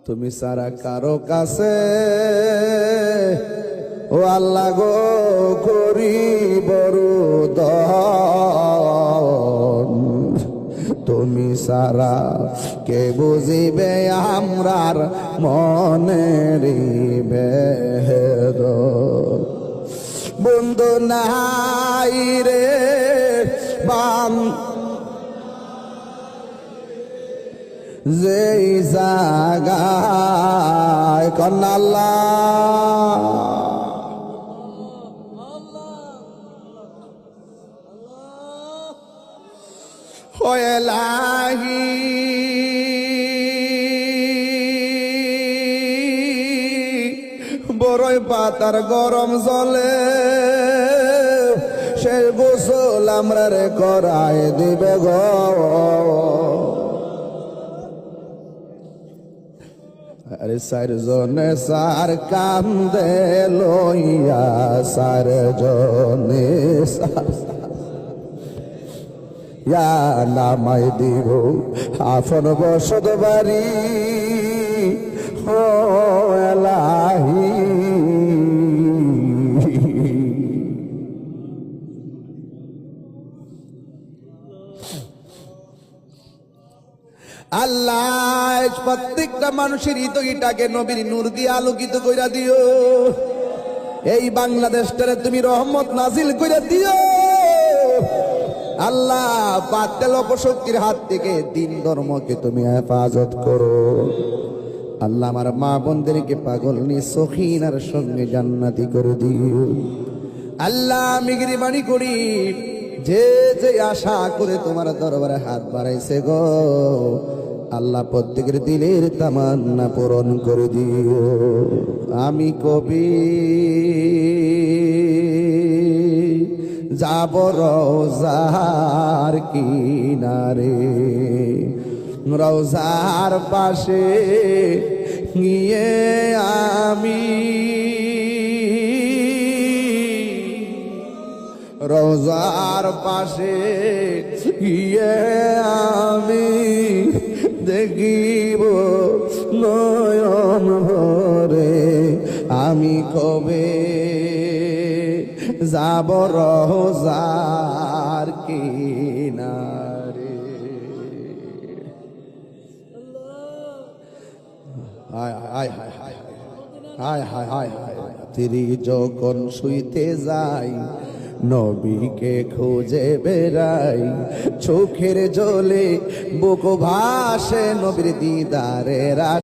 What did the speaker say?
তুমি সারা কারো কাছে ও আল্লাহ গো করি বড় দন। তুমি সারা কে বুঝিবে আমরার মনের বেদন। বন্ধু নাই রে বাম যেই জাগায় কন্যা আল্লাহ এলাহি বড়ই পাতার গরম জলে সে গোসল আমরা রে করায় দিবে গো। আরে সার জনে সার কান্দে লইয়া সার জনে নামাই দিব আপন বসত বাড়ি ও এলাহি। আল্লাহ প্রত্যেকটা মানুষের হৃদয়টাকে নবীর নূর দিয়ে আলোকিত কইরা দিও। এই বাংলাদেশটারে তুমি রহমত নাজিল কইরা দিও আল্লাহ। বাতিল অপশক্তির হাত থেকে দিন ধর্মকে তুমি হেফাজত করো আল্লাহ। আমার মা বোনদেরকে পাগল নিয়ে সখিনার সঙ্গে জান্নাতি করে দিও আল্লাহ। আমি গিরিবাণী করি যে যে আশা করে তোমার দরবারে হাত বাড়াইছে গো আল্লাহ প্রত্যেকের দিলের তামান্না পূরণ করে দিও। আমি কবি যাব রওজার কিনারে, রওজার পাশে গিয়ে আমি রওজার পাশে গিয়ে আমি দেখিব নয়ন ভরে আমি কবে যাব রওজার কিনারে। হায় হায় হায় হায় হায় হায় হায় হায় তিরি যখন শুইতে যাই নবীকে খুঁজে বেড়াই চোখের জলে বুক ভাসে নবীর দিদারের